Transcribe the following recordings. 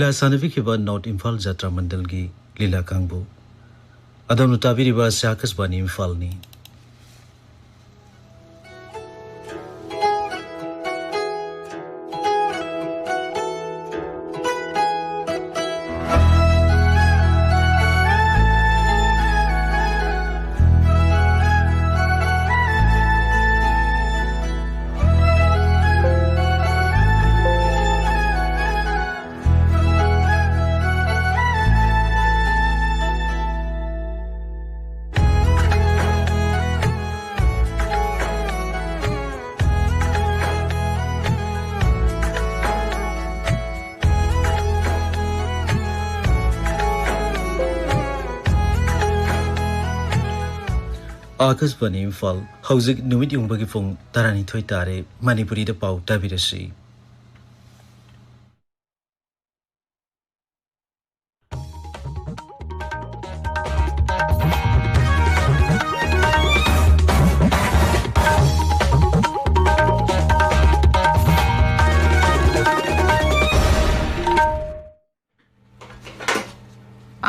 लीला सानविखिबा north Imphal जात्रा मंडल की लीला कांगबू अदम ताबीरिबा आकाशवाणी इम्फाल नि Akashvani Imphal हौजिक नुमित युंबगी Fung तरानिथोय तारे मणिपुरी दा पाउ ताबिरसी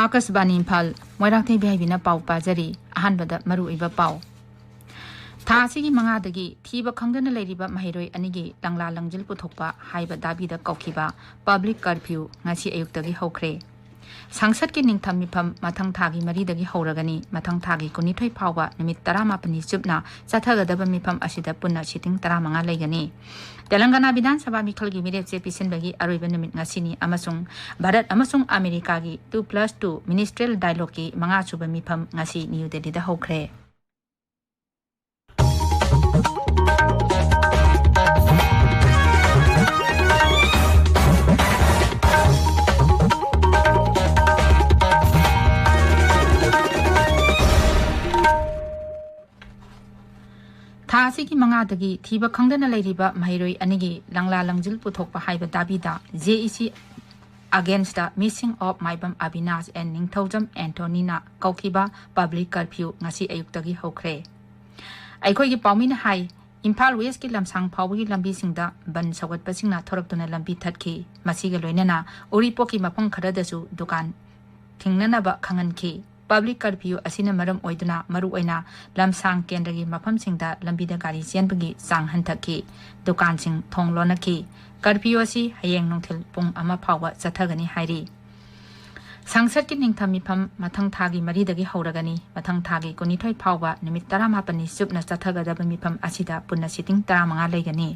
आकाशवाणी इम्फाल मोइरांथै बिहाइबिना पाउ पाजरी अहानबदा मरुइबा पाउ थासिगी मंगादगी थीबा खंगदना लेरिबा महिरोय अनिगी लंगला लंगजिल पुथोकपा हाइबा दाबीदा कौखिबा पब्लिक कर्फ्यू ngasi अयुक्तगी हौख्रे संसद के निंगथम मिफम मथंग थागी मरीदगी हौरगनी मथंग थागी कुनिथोय फावबा निमित 15 चुपना चथगदबा मिफम असिदा पुन्ना सिटिंग 15 लेगनी तेलंगाना विधानसभा मिखलगी मिरेपसे पिसनबगी अरोइबा निमित ngasiनी अमसुंग भारत अमसुंग अमेरिका की 2+2 मिनिस्ट्रियल डायलॉग की मंगासुबा मिफम ngasi न्यू दिल्लीदा हौख्रे थासी की मंगादगी थीबा खंगदना लेरिबा महिरोय अनिगी लंगला लंगजिल पुथोकपा हाइबा दाबीदा JEC against the missing of Maibam Avinash and Ningthoujam Antonina कौखिबा पब्लिक कर्फ्यू ngasi अयुक्तगी हौख्रे अखोइगी पाउमिना हाई इम्फाल वेस्ट की लमसांग फाउबगी लंबी सिंगदा बन सवगतपसिंगना थोरक्तुना लंबी थटखी मसीगा लोइनना उरिपोकी मफम खरदसु दुकान थिंगननबा खंगनखी पब्लिक कर्फ्यू असिना मरम ओइदुना मरु ओइना लमसांग केंद्रगी मफमसिंगदा लंबीदा गाड़ी चेनबगी चांग हंथखी दुकानसिंग थोंग लोनखी कर्फ्यू असि हयेंग नोंथिल पुंग अमा फावबा चथगनी हाइरी संसद की निंगथम मिफम मथंग थागी मरीदगी हौरगनी मथंग थागी कुनिथोय फावबा निमित 15 चुपना चथगदबा मिफम असिदा पुन्ना सिटिंग 15 लेगनी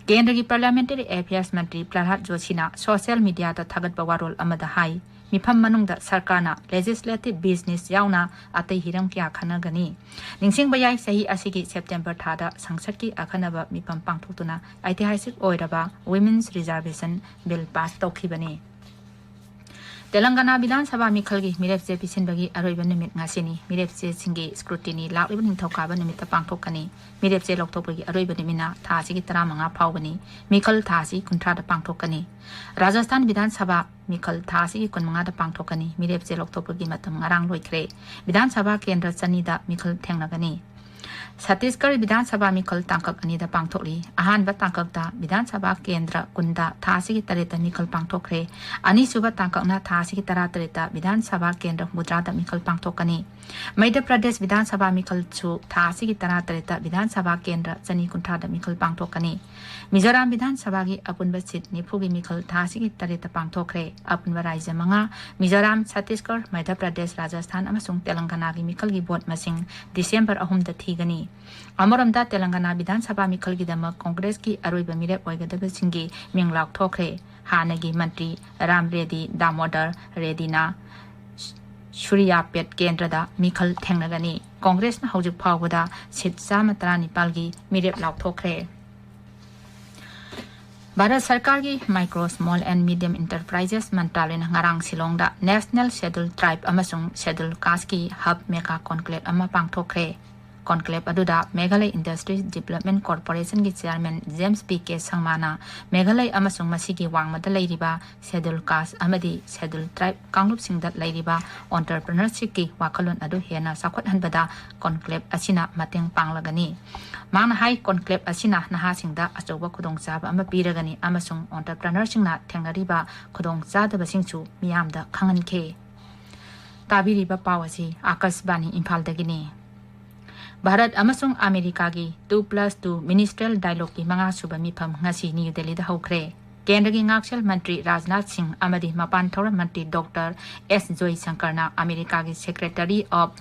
केंद्र की पार्लियामेंटरी अफेयर्स मंत्री प्रहलाद जोशीना सोशल मीडिया दा थगतबा वारोल अमदा हाई मिफम मनुंगदा सरकारना लेजिस्लेटिव बिजनेस यावना अतै हिरम क्या खनगनी निंगसिंग बयाई सही असिगी सेप्टेम्बर थादा संसद की अखनबा मिफम पांगथोक्तुना ऐतिहासिक ओइरबा वुमेन्स रिजर्वेशन बिल पास तौखिबनी तेलंगाना विधानसभा मिखलगी मिरेपसे पिसिनबगी अरोइबा निमित ngasiनी मिरेपसे सिंगी स्क्रूटिनी लाक्लिबा निंगथौकाबा निमित्ता पांगथोकनी मिरेपसे लौथोकपगी अरोइबा निमिना थासिगी 15 फावबनी मिखल थासी कुंथ्रादा पांगथोकनी राजस्थान विधानसभा मिखल थासिगी 15 दा पांगथोकनी मिरेपसे लौथोकपगी मतम ngarang लोइख्रे विधानसभा केंद्र चनीदा मिखल थेंगनगनी छत्तीसगढ़ विधानसभा मिखल तांकक अनिदा पांगथोकली अहानबा तांककदा विधानसभा केंद्र कुंदा थासिगी तरेता मिखल पांगथोकरे अनिसुबा तांककना थासिगी 13 विधानसभा केंद्र मुद्रादा मिखल पांगथोकनी मध्य प्रदेश विधानसभा मिखल छु थासिगी 13 विधानसभा केंद्र चनी कुंथादा मिखल पांगथोकनी मिजोराम विधानसभा की अपुनबा सीट निफुगी मिखल थासिगी 13 पांगथोकरे अपुनबा राज्य मंगा मिजोराम छत्तीसगढ़ मध्य प्रदेश राजस्थान अमसुंग तेलंगाना की मिखल की वोट मसिंग दिसंबर 3 दा थीगनी अमरमदा तेलंगाना विधानसभा मिखल की दमक कांग्रेस की अरोइबा मिरेप ओइगदबसिंगी मिंग लाउथोखरे हानगी मंत्री राम रेड्डी दामोदर रेड्डीना सूर्यापेट केंद्रदा मिखल थेंगनगनी कांग्रेसना हौजिक फावबदा सीट 19 की मिरेप लाउथोखरे भारत सरकार की micro small and medium enterprises मंत्रालय ngarang शिलोंगदा नेशनल शेड्यूल ट्राइब अमसुंग शेड्यूल कास्ट की हब मेगा कॉन्क्लेव अमा पांगथोखरे conclave aduda Meghalaya Industries Development Corporation gi chairman James P.K. Sangmana Meghalaya amasung masigi wangmada leiriba scheduled caste amadi scheduled tribe kanglup singda leiriba entrepreneurship ki wakalon adu hena sakhwat hanbada conclave asina mateng panglagani mangna hai conclave asina naha singda achoba khudong chaba ama piragani amasung entrepreneur singna thengnariba khudong chadaba singchu miyamda khangankhe tabiriba pawasi Akashbani Imphal dagini Bharat amasung America gi 2+2 ministerial dialogue ki manga suba mifam ngasi New Delhi da hokre Kendra gi ngakshal mantri Rajnath Singh amadi mapan thora mantri Dr. S. Joy Shankar na America gi Secretary of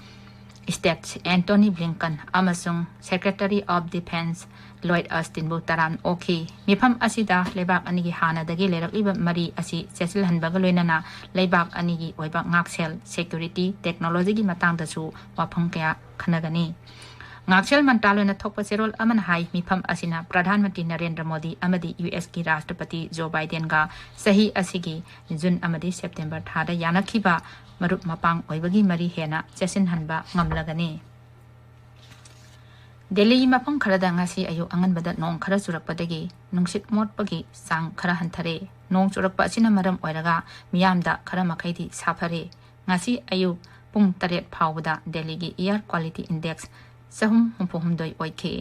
State Anthony Blinken amasung Secretary of Defense Lloyd Austin bu taran okay mifam asida lebak ani gi hana dagi lerak iba mari asi sesil hanbaga loinana lebak ani gi oiba ngakshel security technology gi matang da su wafang kya khanagani ngakshel mantraloy na thokpa serol aman hai mifam asina Pradhan Mantri Narendra Modi amadi US ki Rashtrapati Joe Biden ga sahi asigi June amadi September thada yanakhiba marup mapang oibagi mari hena chesin hanba ngamlagani Delhi mapang kharada ngasi ayu anganbada nong khara churakpadagi nungsit motpagi sang khara hanthare nong churakpa asina maram oiraga miyamda khara makhaidi safare ngasi ayu pung 8 phawda Delhi gi air quality index sahum humphumdoi oikhe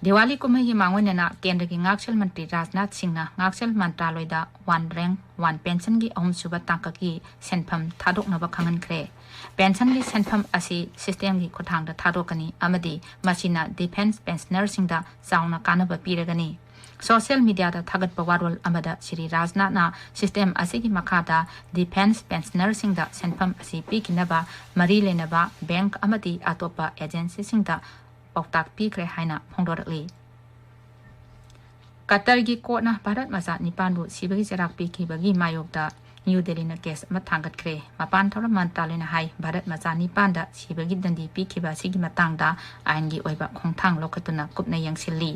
Diwali kumai mangwanena Kendra gi ngakshal mantri Rajnath Singh na ngakshal mantraloy da 1 rank 1 pension gi ahum suba tangka gi senpham thadoknaba khangan khre pension gi senpham asi system gi khothang da thadokani amadi masina defense pensioner sing da sauna kanaba piragani social media da thagat pawarol amada Shri Rajnath na system asi gi makada defense pensioner sing da senpham asi pikinaba mari lenaba bank amadi atopa agency sing da Pautak pikre haina phongdorli Qatar gi kotna Bharat maza nipanbu sibagi jarak pikhi bagi mayokda New Delhi na case mathangat kre mapan thora mantalena hai Bharat maza nipanda sibagi dandi pikhi ba sigi matangda aingi oiba khongthang lokhatuna kupna yangsilli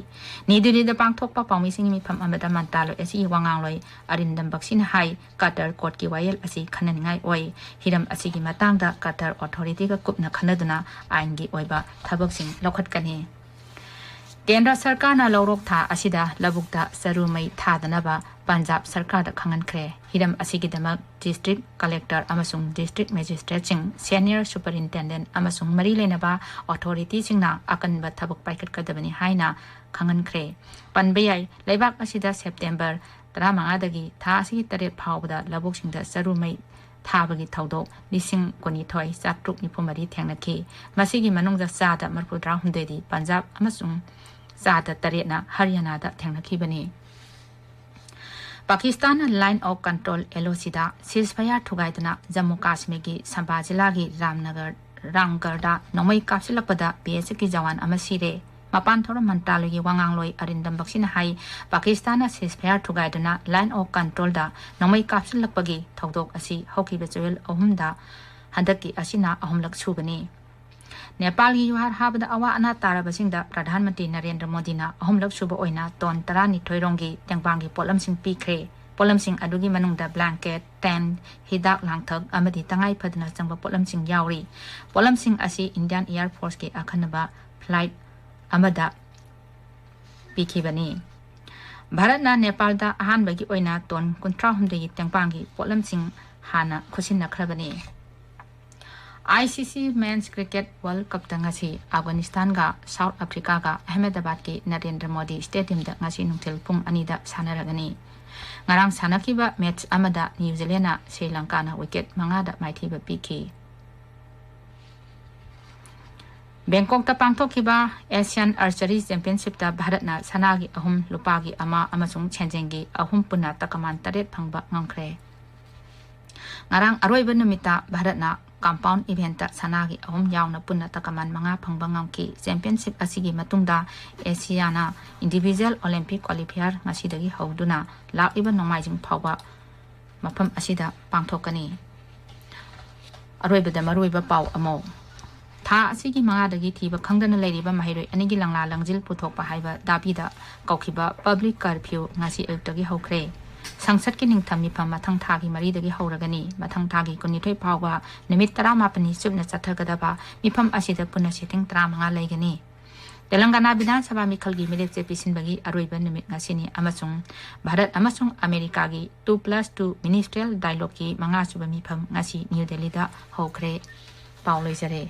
ni Delhi da pangthok pa pawmi singi mi pham amada mantalo asi wangangloi arindam baksin hai Qatar court ki wayel asi khananingai oi hiram asi gi matangda Qatar authority ga kupna khanaduna aingi oiba thabak sing lokhatkani Kendra Sarkar na lorok tha asida labukta sarumai thadanaba Punjab Sarkar da khangan khre hiram asigidama district collector amasung district magistrate sing senior superintendent amasung mari lenaba authority singna akanba thabak paikhat kadabani haina khangan khre panbayai leibak asida September 15 dagi tha asigi 8 phawda labuk singda sarumai thabagi thaudok lising koni thoi chatruk ni phumari thengnakhi masigi manungja sada marpudra humdedi Punjab amasung sada taretna Haryana da thengnakhi Pakistan line of control LOC da ceasefire thugaidana Jammu Kashmir gi Samba jila gi Ramnagar Rangar da nomai kapsilakpada BSF ki jawan amasire mapan thora mantalo gi wangangloi arindam baksina hai Pakistan ceasefire thugaidana line of control da nomai kapsilakpagi thodok asi hoki bechuel ahumda handaki asina ahumlak subani Nepal gi yuhar habda awa ana tarabasingda Pradhan Mantri Narendra Modi na ahumlak suba oina ton tarani thoironggi tengpangi polam sing pikre polam sing adugi manungda blanket tent hidak langthak amadi tangai phadna changba polam sing yauri polam sing asi Indian Air Force ki akhanaba flight amada pikibani Bharat na Nepal da ahan bagi oina ton 13 tengpangi polam sing hana khusin nakhrabani ICC Men's Cricket World Cup da ngasi Afghanistan ga South Africa ga Ahmedabad ki Narendra Modi Stadium da ngasi nungthil pung ani da sanaragani ngarang sanakiba match amada New Zealand na Sri Lanka na wicket manga da maithiba pikhi Bangkok ta pangthokiba Asian Archery Championship da Bharat na sanagi ahum lupagi ama amasung chenjengi ahum punna takaman 8 phangba ngangkhre ngarang aroiba numita Bharat na compound event ta sanagi ahum yauna punna takaman manga phangba ngangki championship asigi matungda Asiana individual Olympic qualifier ngasidagi hauduna lakiba nomaijing phawba mafam asida pangthokani aroibada maroiba paw amo tha asigi manga dagi thiba khangdana leiriba mahiroi anigi langla langjil puthokpa haiba dabida kaukhiba public curfew ngasi ayuktagi hokre สังสรรค์กินิงทำมีพมาทั้งทากีมารีดกิฮาวรกนีมาทั้งทากีคนนี้ถ้วยพาวว่านิมิตตรามาปนิสุบนัจัตถกดาบะมีพมอาศิดปุณศิติงตรามงาเลยกนีTelangana Bidhan Sabha Mikal gi Milip Pisin bagi Aruiban Nimit Ngasini Amasung Bharat Amasung Amerika gi 2+2 Ministerial Dialogue gi Manga Suba Mipam Ngasi New Delhi da Hokre Pauloi Sare